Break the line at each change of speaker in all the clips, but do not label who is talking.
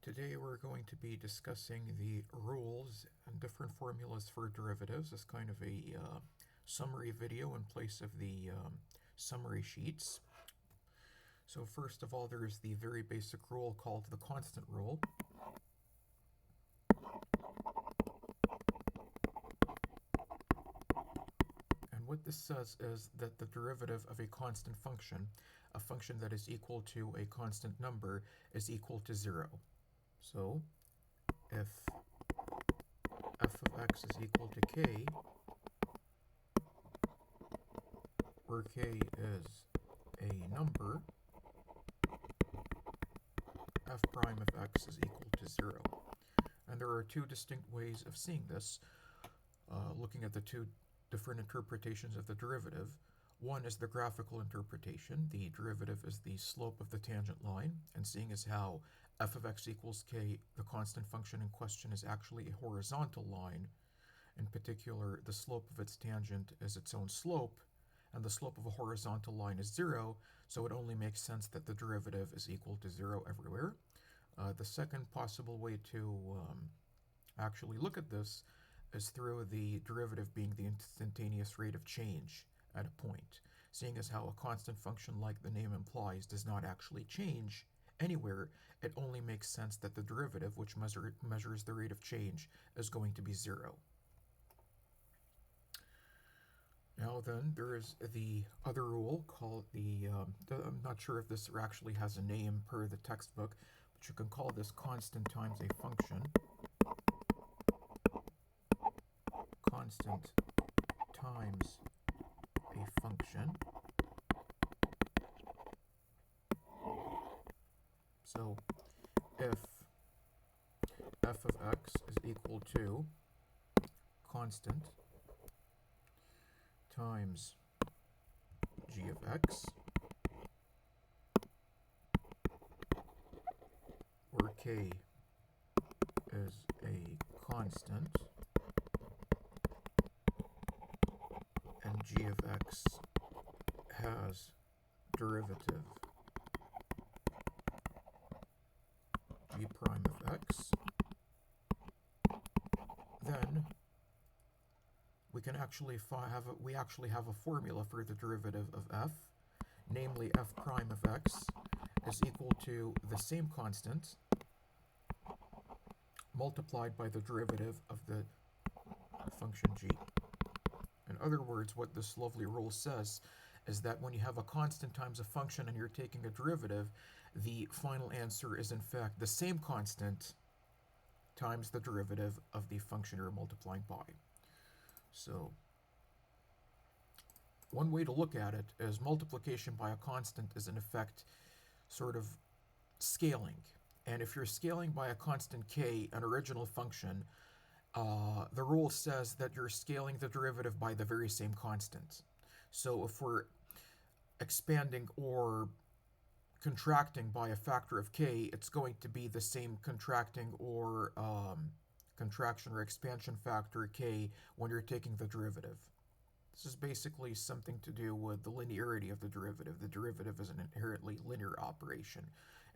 Today we're going to be discussing the rules and different formulas for derivatives as kind of a summary video in place of the summary sheets. So first of all, there's the very basic rule called the constant rule. And what this says is that the derivative of a constant function, a function that is equal to a constant number, is equal to 0. So if f of x is equal to k, where k is a number, f prime of x is equal to 0. And there are two distinct ways of seeing this, looking at the two different interpretations of the derivative. One is the graphical interpretation. The derivative is the slope of the tangent line, and seeing as how f of x equals k, the constant function in question, is actually a horizontal line. In particular, the slope of its tangent is its own slope, and the slope of a horizontal line is 0, so it only makes sense that the derivative is equal to 0 everywhere. The second possible way to actually look at this is through the derivative being the instantaneous rate of change at a point. Seeing as how a constant function, like the name implies, does not actually change anywhere, it only makes sense that the derivative, which measures the rate of change, is going to be 0. Now then, there is the other rule called I'm not sure if this actually has a name per the textbook, but you can call this constant times a function. Constant times a function. So if f of x is equal to constant times g of x, where k is a constant and g of x has derivative g prime of x, then we can actually have a formula for the derivative of f, namely f prime of x is equal to the same constant multiplied by the derivative of the function g. In other words, what this lovely rule says is that when you have a constant times a function and you're taking a derivative, the final answer is in fact the same constant times the derivative of the function you're multiplying by. So one way to look at it is multiplication by a constant is in effect sort of scaling. And if you're scaling by a constant k, an original function, the rule says that you're scaling the derivative by the very same constant. So if we're expanding or contracting by a factor of k, it's going to be the same contracting or contraction or expansion factor k when you're taking the derivative. This is basically something to do with the linearity of the derivative. The derivative is an inherently linear operation,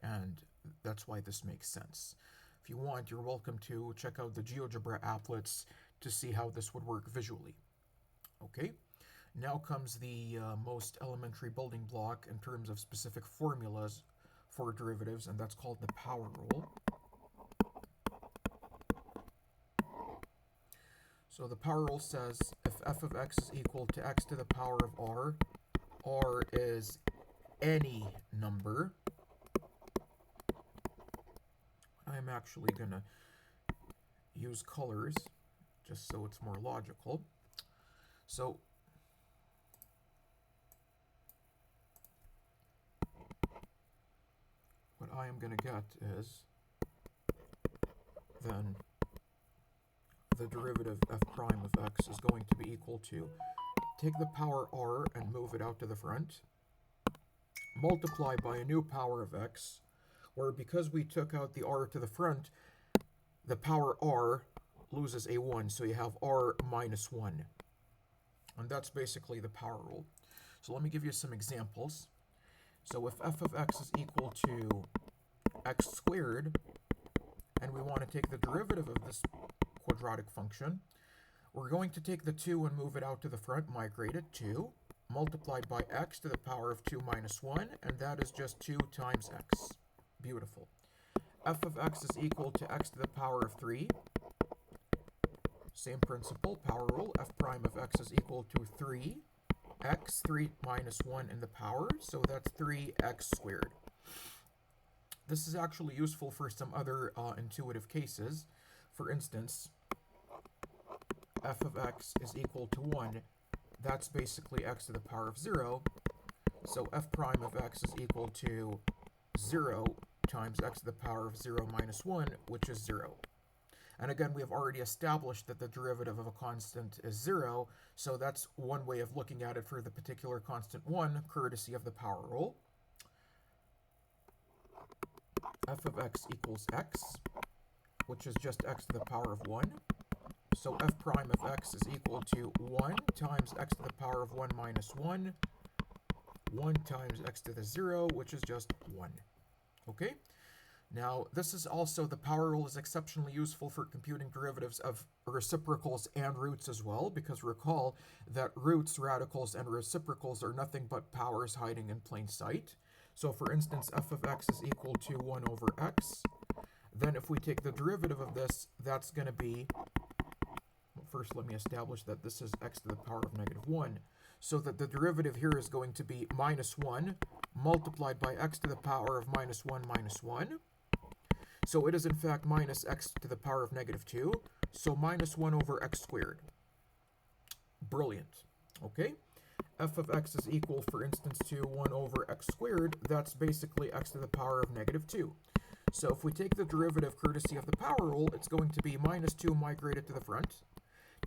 and that's why this makes sense. If you want, you're welcome to check out the GeoGebra applets to see how this would work visually. Okay, now comes the most elementary building block in terms of specific formulas for derivatives, and that's called the power rule. So the power rule says if f of x is equal to x to the power of r is any number. I'm actually going to use colors just so it's more logical. So what I am going to get is then the derivative f prime of x is going to be equal to take the power r and move it out to the front, multiply by a new power of x, where because we took out the r to the front, the power r loses a 1, so you have r minus 1. And that's basically the power rule. So let me give you some examples. So if f of x is equal to x squared, want to take the derivative of this quadratic function, we're going to take the 2 and move it out to the front, migrate it, 2, multiplied by x to the power of 2 minus 1, and that is just 2 times x. Beautiful. F of x is equal to x to the power of 3. Same principle, power rule. F prime of x is equal to 3x, 3 minus 1 in the power, so that's 3x squared. This is actually useful for some other intuitive cases. For instance, f of x is equal to 1. That's basically x to the power of 0. So f prime of x is equal to 0 times x to the power of 0 minus 1, which is 0. And again, we have already established that the derivative of a constant is 0, so that's one way of looking at it for the particular constant 1, courtesy of the power rule. F of x equals x, which is just x to the power of 1. So f prime of x is equal to 1 times x to the power of 1 minus 1, 1 times x to the 0, which is just 1. Okay? Now, this is also, the power rule is exceptionally useful for computing derivatives of reciprocals and roots as well, because recall that roots, radicals, and reciprocals are nothing but powers hiding in plain sight. So for instance, f of x is equal to 1 over x. Then if we take the derivative of this, that's going to be, well, first let me establish that this is x to the power of negative 1. So that the derivative here is going to be minus 1 multiplied by x to the power of minus 1 minus 1. So it is in fact minus x to the power of negative 2. So minus 1 over x squared. Brilliant. Okay? F of x is equal, for instance, to 1 over x squared. That's basically x to the power of negative 2. So if we take the derivative courtesy of the power rule, it's going to be minus 2 migrated to the front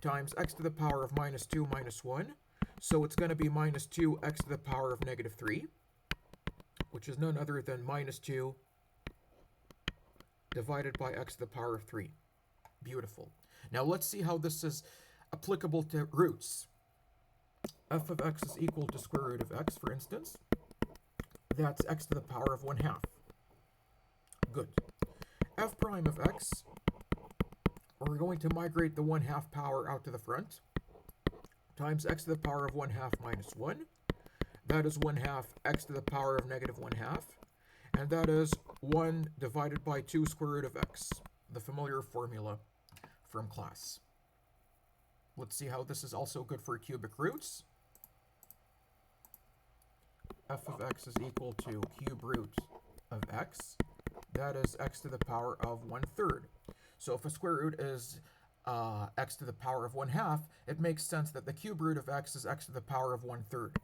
times x to the power of minus 2 minus 1. So it's going to be minus 2x to the power of negative 3, which is none other than minus 2 divided by x to the power of 3. Beautiful. Now let's see how this is applicable to roots. F of x is equal to square root of x, for instance. That's x to the power of 1/2. Good. F prime of x, we're going to migrate the 1/2 power out to the front, times x to the power of 1/2 minus 1. That is 1/2 x to the power of negative 1/2. And that is 1 divided by 2 square root of x, the familiar formula from class. Let's see how this is also good for cubic roots. F of x is equal to cube root of x. That is x to the power of 1/3. So if a square root is x to the power of 1/2, it makes sense that the cube root of x is x to the power of 1/3.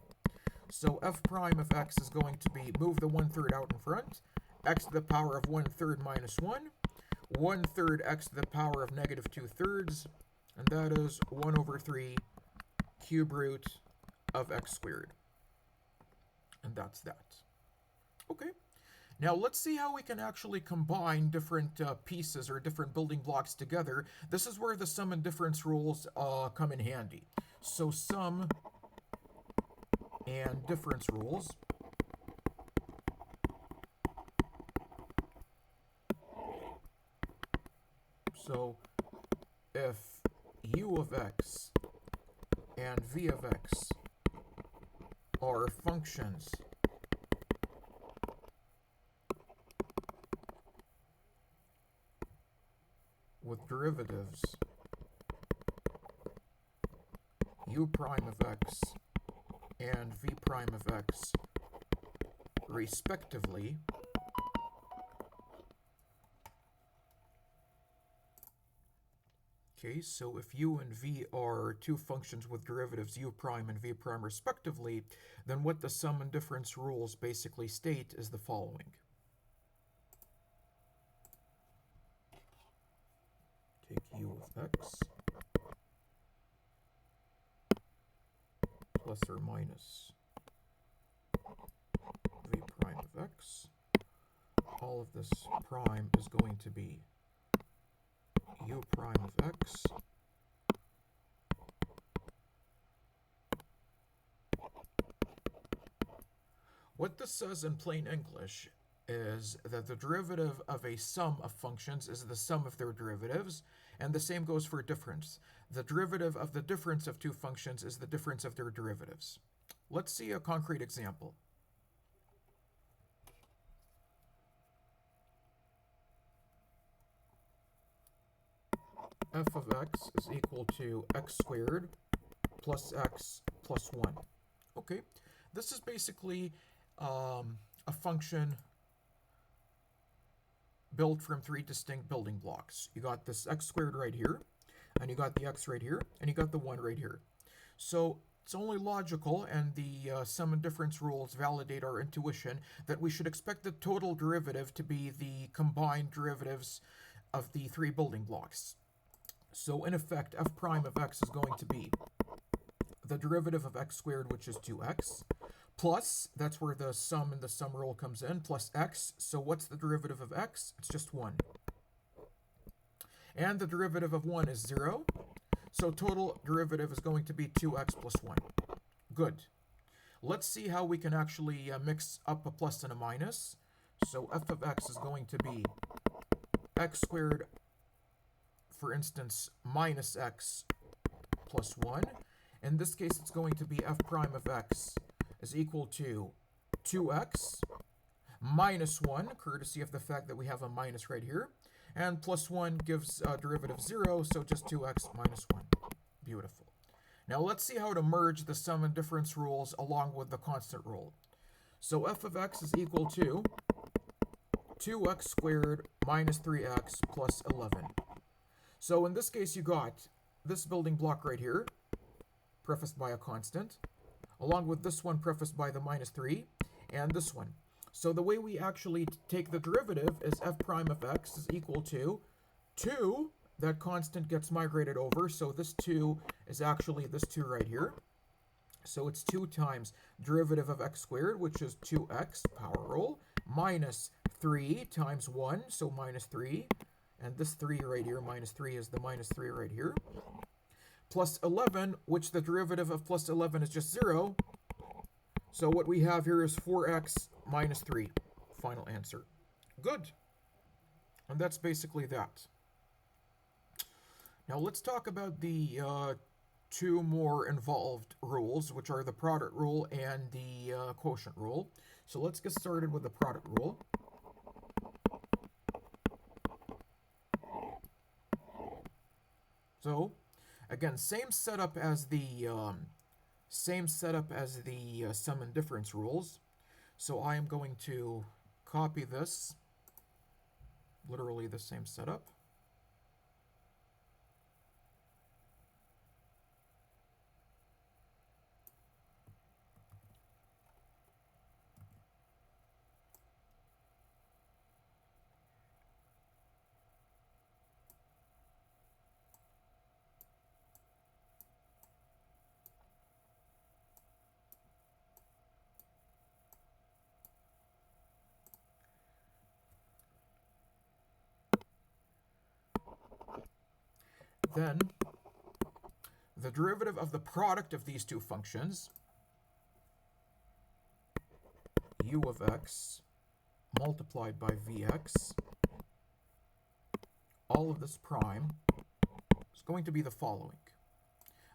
So f prime of x is going to be, move the 1/3 out in front, x to the power of 1/3 minus 1, 1/3 x to the power of negative 2/3, and that is 1 over 3 cube root of x squared. And that's that. Okay. Now let's see how we can actually combine different pieces or different building blocks together. This is where the sum and difference rules come in handy. So sum and difference rules. So if u of x and v of x are functions with derivatives u prime of x and v prime of x respectively, okay, so if u and v are two functions with derivatives u prime and v prime respectively, then what the sum and difference rules basically state is the following. Take u of x plus or minus v prime of x. All of this prime is going to be u prime of x what this says in plain English is that the derivative of a sum of functions is the sum of their derivatives, and the same goes for difference. The derivative of the difference of two functions is the difference of their derivatives. Let's see a concrete example. F of x is equal to x squared plus x plus 1. Okay, this is basically a function built from three distinct building blocks. You got this x squared right here, and you got the x right here, and you got the 1 right here. So it's only logical, and the sum and difference rules validate our intuition that we should expect the total derivative to be the combined derivatives of the three building blocks. So in effect, f prime of x is going to be the derivative of x squared, which is 2x, plus, that's where the sum and the sum rule comes in, plus x. So what's the derivative of x? It's just 1. And the derivative of 1 is 0. So total derivative is going to be 2x plus 1. Good. Let's see how we can actually mix up a plus and a minus. So f of x is going to be x squared, for instance, minus x plus 1. In this case, it's going to be f prime of x is equal to 2x minus 1, courtesy of the fact that we have a minus right here. And plus 1 gives a derivative 0, so just 2x minus 1. Beautiful. Now let's see how to merge the sum and difference rules along with the constant rule. So f of x is equal to 2x squared minus 3x plus 11. So in this case, you got this building block right here, prefaced by a constant, along with this one prefaced by the minus 3, and this one. So the way we actually take the derivative is f prime of x is equal to 2, that constant gets migrated over, so this 2 is actually this 2 right here. So it's 2 times derivative of x squared, which is 2x, power rule, minus 3 times 1, so minus 3, and this 3 right here, minus 3 is the minus 3 right here, plus 11, which the derivative of plus 11 is just 0. So what we have here is 4x minus 3. Final answer. Good. And that's basically that. Now let's talk about the two more involved rules, which are the product rule and the quotient rule. So let's get started with the product rule. So again, same setup as the sum and difference rules. So I am going to copy this, literally the same setup. Then the derivative of the product of these two functions, u of x multiplied by vx, all of this prime, is going to be the following.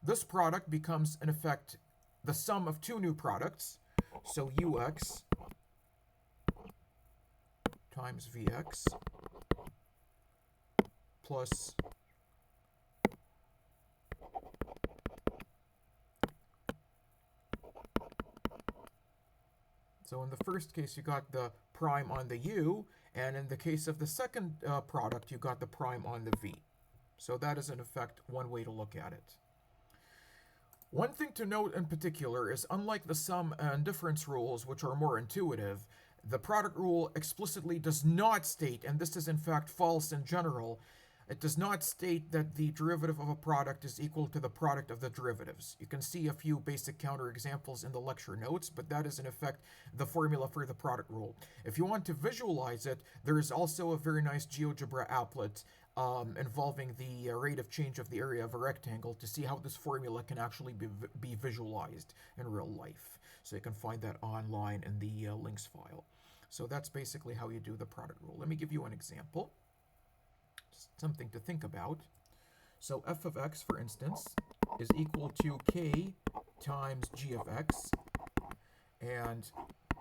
This product becomes, in effect, the sum of two new products, so ux times vx plus so in the first case, you got the prime on the u, and in the case of the second product, you got the prime on the v. So that is, in effect, one way to look at it. One thing to note in particular is, unlike the sum and difference rules, which are more intuitive, the product rule explicitly does not state, and this is in fact false in general, it does not state that the derivative of a product is equal to the product of the derivatives. You can see a few basic counterexamples in the lecture notes, but that is in effect the formula for the product rule. If you want to visualize it, there is also a very nice GeoGebra applet involving the rate of change of the area of a rectangle to see how this formula can actually be visualized in real life. So you can find that online in the links file. So that's basically how you do the product rule. Let me give you an example, just something to think about. So f of x, for instance, is equal to k times g of x, and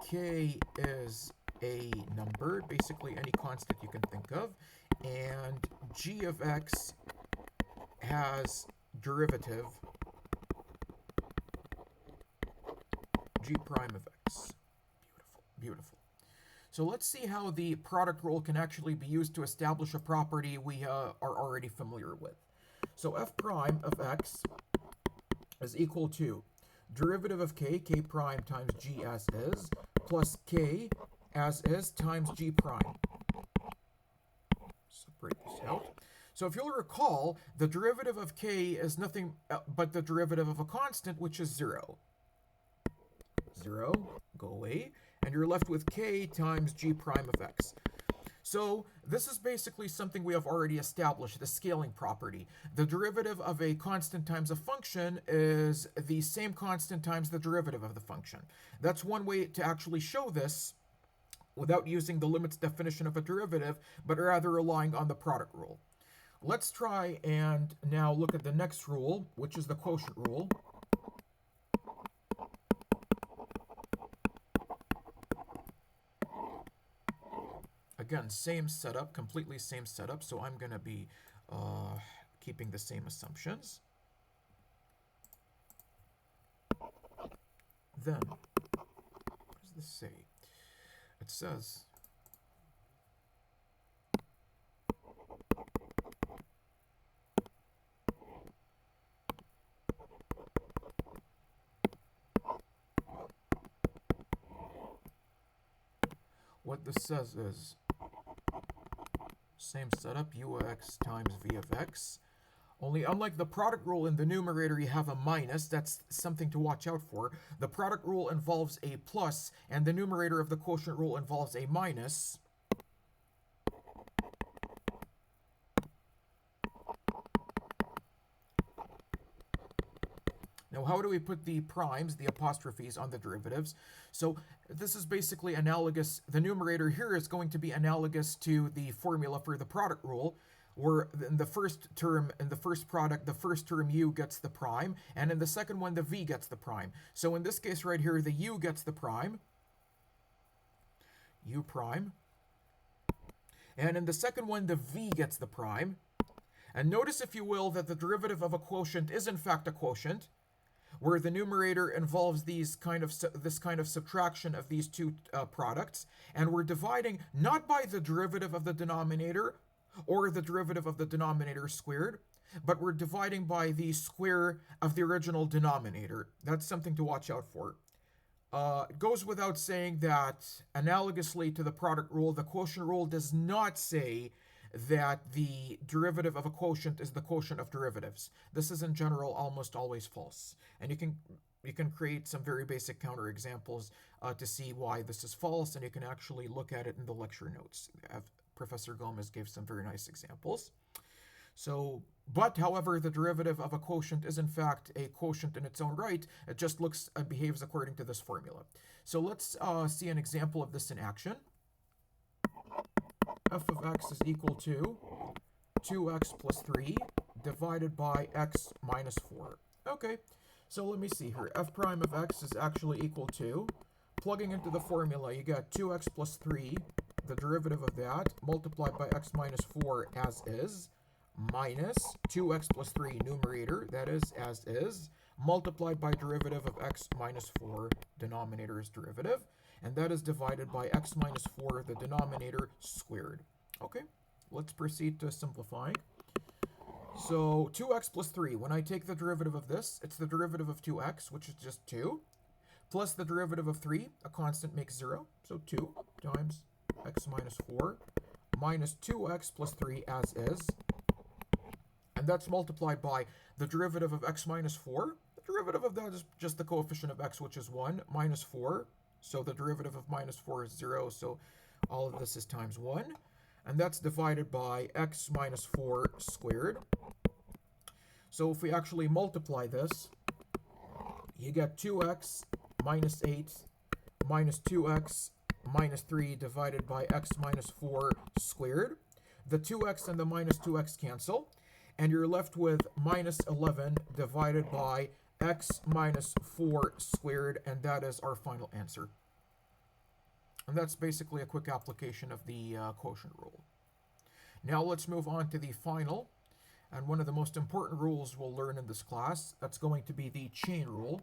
k is a number, basically any constant you can think of, and g of x has derivative g prime of x. Beautiful, beautiful. So let's see how the product rule can actually be used to establish a property we are already familiar with. So f prime of x is equal to derivative of k prime times g as is, plus k as is times g prime. Separate this out. So if you'll recall, the derivative of k is nothing but the derivative of a constant, which is 0. 0, go away, and you're left with k times g prime of x. So this is basically something we have already established, the scaling property. The derivative of a constant times a function is the same constant times the derivative of the function. That's one way to actually show this without using the limits definition of a derivative, but rather relying on the product rule. Let's try and now look at the next rule, which is the quotient rule. Again, same setup, completely same setup, so I'm going to be keeping the same assumptions. Then, what does this say? It says, what this says is, same setup, u of x times v of x. Only unlike the product rule in the numerator, you have a minus. That's something to watch out for. The product rule involves a plus, and the numerator of the quotient rule involves a minus. Now, how do we put the primes, the apostrophes, on the derivatives? So this is basically analogous. The numerator here is going to be analogous to the formula for the product rule, where in the first term, in the first product, the first term u gets the prime, and in the second one, the v gets the prime. So in this case right here, the u gets the prime, u prime, and in the second one, the v gets the prime. And notice, if you will, that the derivative of a quotient is in fact a quotient, where the numerator involves this kind of subtraction of these two products, and we're dividing not by the derivative of the denominator or the derivative of the denominator squared, but we're dividing by the square of the original denominator. That's something to watch out for. It goes without saying that, analogously to the product rule, the quotient rule does not say that the derivative of a quotient is the quotient of derivatives. This is in general almost always false. And you can create some very basic counterexamples to see why this is false, and you can actually look at it in the lecture notes. Professor Gomez gave some very nice examples. So, but however, the derivative of a quotient is in fact a quotient in its own right. It just looks and behaves according to this formula. So let's see an example of this in action. F of x is equal to 2x plus 3 divided by x minus 4. Okay, so let me see here. F prime of x is actually equal to, plugging into the formula, you get 2x plus 3, the derivative of that, multiplied by x minus 4 as is, minus 2x plus 3 numerator, that is as is, multiplied by derivative of x minus 4, denominator is derivative, and that is divided by x minus 4, the denominator, squared. Okay, let's proceed to simplifying. So 2x plus 3, when I take the derivative of this, it's the derivative of 2x, which is just 2, plus the derivative of 3, a constant makes 0, so 2 times x minus 4, minus 2x plus 3 as is, and that's multiplied by the derivative of x minus 4. The derivative of that is just the coefficient of x, which is 1, minus 4, so the derivative of minus 4 is 0, so all of this is times 1. And that's divided by x minus 4 squared. So if we actually multiply this, you get 2x minus 8 minus 2x minus 3 divided by x minus 4 squared. The 2x and the minus 2x cancel, and you're left with minus 11 divided by x minus 4 squared, and that is our final answer. And that's basically a quick application of the quotient rule. Now let's move on to the final, and one of the most important rules we'll learn in this class. That's going to be the chain rule.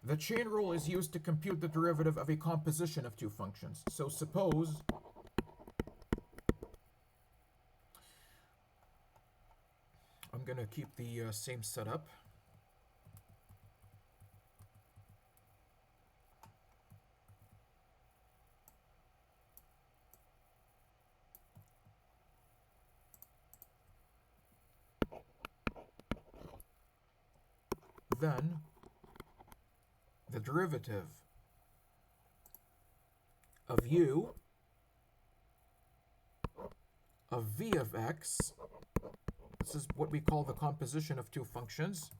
The chain rule is used to compute the derivative of a composition of two functions. So suppose I'm going to keep the same setup. Then the derivative of u of v of x, this is what we call the composition of two functions,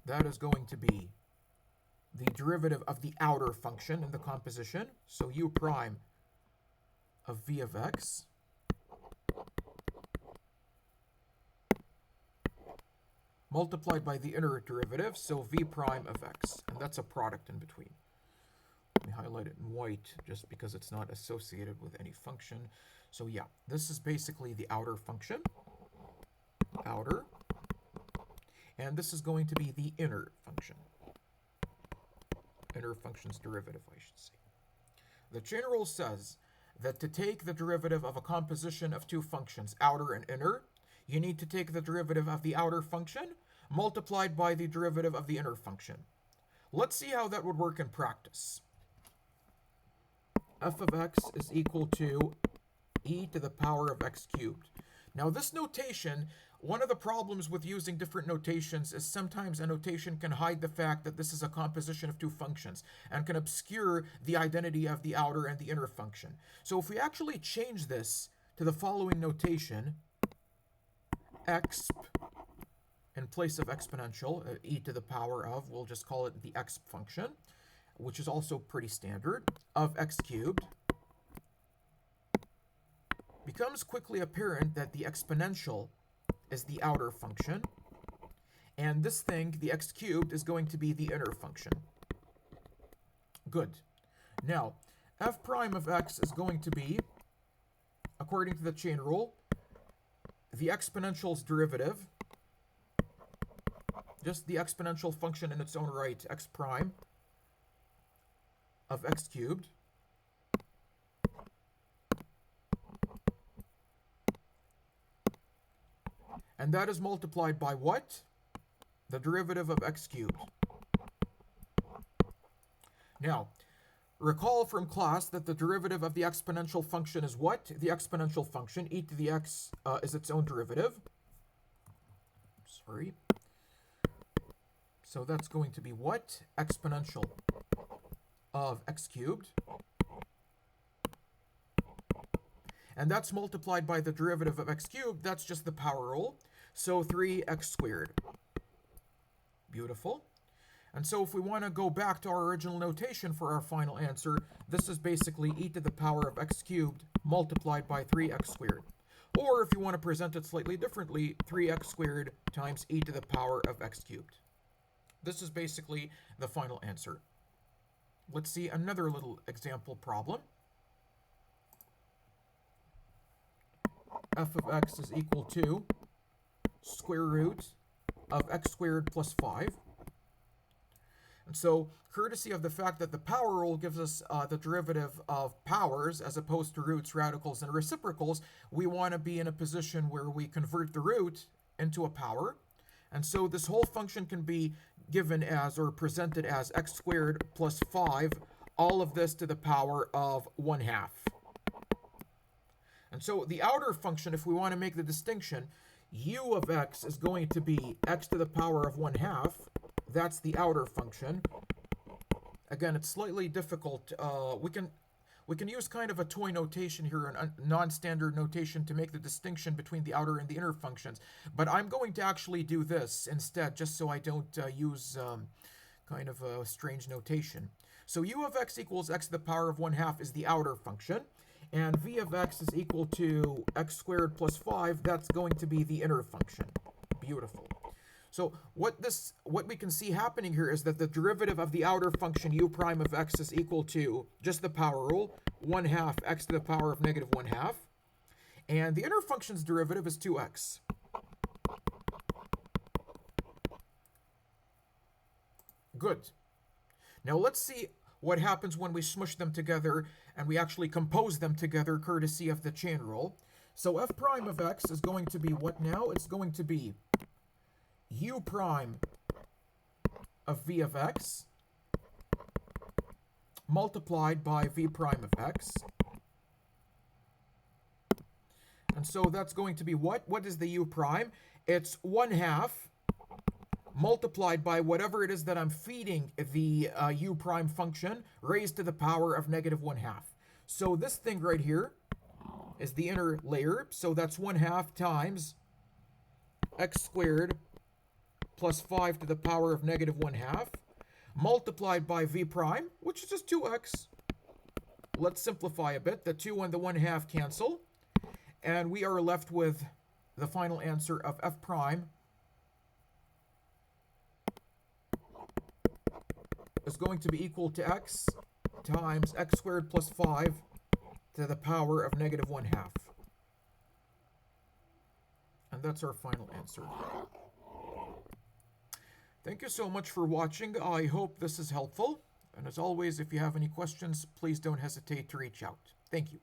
that is going to be the derivative of the outer function in the composition, so u prime of v of x, multiplied by the inner derivative, so v prime of x, and that's a product in between. Let me highlight it in white just because it's not associated with any function. So yeah, this is basically the outer function, outer, and this is going to be the inner function. Inner function's derivative, I should say. The chain rule says that to take the derivative of a composition of two functions, outer and inner, you need to take the derivative of the outer function multiplied by the derivative of the inner function. Let's see how that would work in practice. F of x is equal to e to the power of x cubed. Now this notation, one of the problems with using different notations is sometimes a notation can hide the fact that this is a composition of two functions and can obscure the identity of the outer and the inner function. So if we actually change this to the following notation, exp in place of exponential, e to the power of, we'll just call it the exp function, which is also pretty standard, of x cubed, becomes quickly apparent that the exponential is the outer function, and this thing, the x cubed, is going to be the inner function. Good. Now, f prime of x is going to be, according to the chain rule, the exponential's derivative, just the exponential function in its own right, x prime of x cubed, and that is multiplied by what? The derivative of x cubed. Now, recall from class that the derivative of the exponential function is what? The exponential function, e to the x, is its own derivative. Sorry. So that's going to be what? Exponential of x cubed. And that's multiplied by the derivative of x cubed. That's just the power rule. So 3x squared. Beautiful. And so if we want to go back to our original notation for our final answer, this is basically e to the power of x cubed multiplied by 3x squared. Or if you want to present it slightly differently, 3x squared times e to the power of x cubed. This is basically the final answer. Let's see another little example problem. F of x is equal to square root of x squared plus 5. And so, courtesy of the fact that the power rule gives us the derivative of powers as opposed to roots, radicals, and reciprocals, we want to be in a position where we convert the root into a power. And so this whole function can be given as, or presented as, x squared plus 5, all of this to the power of 1/2. And so the outer function, if we want to make the distinction, u of x is going to be x to the power of 1/2. That's the outer function. Again, it's slightly difficult. we can use kind of a toy notation here, a non-standard notation to make the distinction between the outer and the inner functions. But I'm going to actually do this instead, just so I don't use kind of a strange notation. So u of x equals x to the power of 1/2 is the outer function, and v of x is equal to x squared plus 5. That's going to be the inner function. Beautiful. So what we can see happening here is that the derivative of the outer function u prime of x is equal to just the power rule, 1/2 x to the power of negative 1/2. And the inner function's derivative is 2x. Good. Now let's see what happens when we smush them together and we actually compose them together courtesy of the chain rule. So f prime of x is going to be what now? It's going to be u prime of v of x multiplied by v prime of x. And so that's going to be what? What is the u prime? It's 1/2 multiplied by whatever it is that I'm feeding the u prime function raised to the power of negative 1/2. So this thing right here is the inner layer. So that's 1/2 times x squared plus 5 to the power of negative 1/2 multiplied by v prime, which is just 2x. Let's simplify a bit. The 2 and the 1/2 cancel. And we are left with the final answer of f prime is going to be equal to x times x squared plus 5 to the power of negative 1/2. And that's our final answer. Thank you so much for watching. I hope this is helpful. And as always, if you have any questions, please don't hesitate to reach out. Thank you.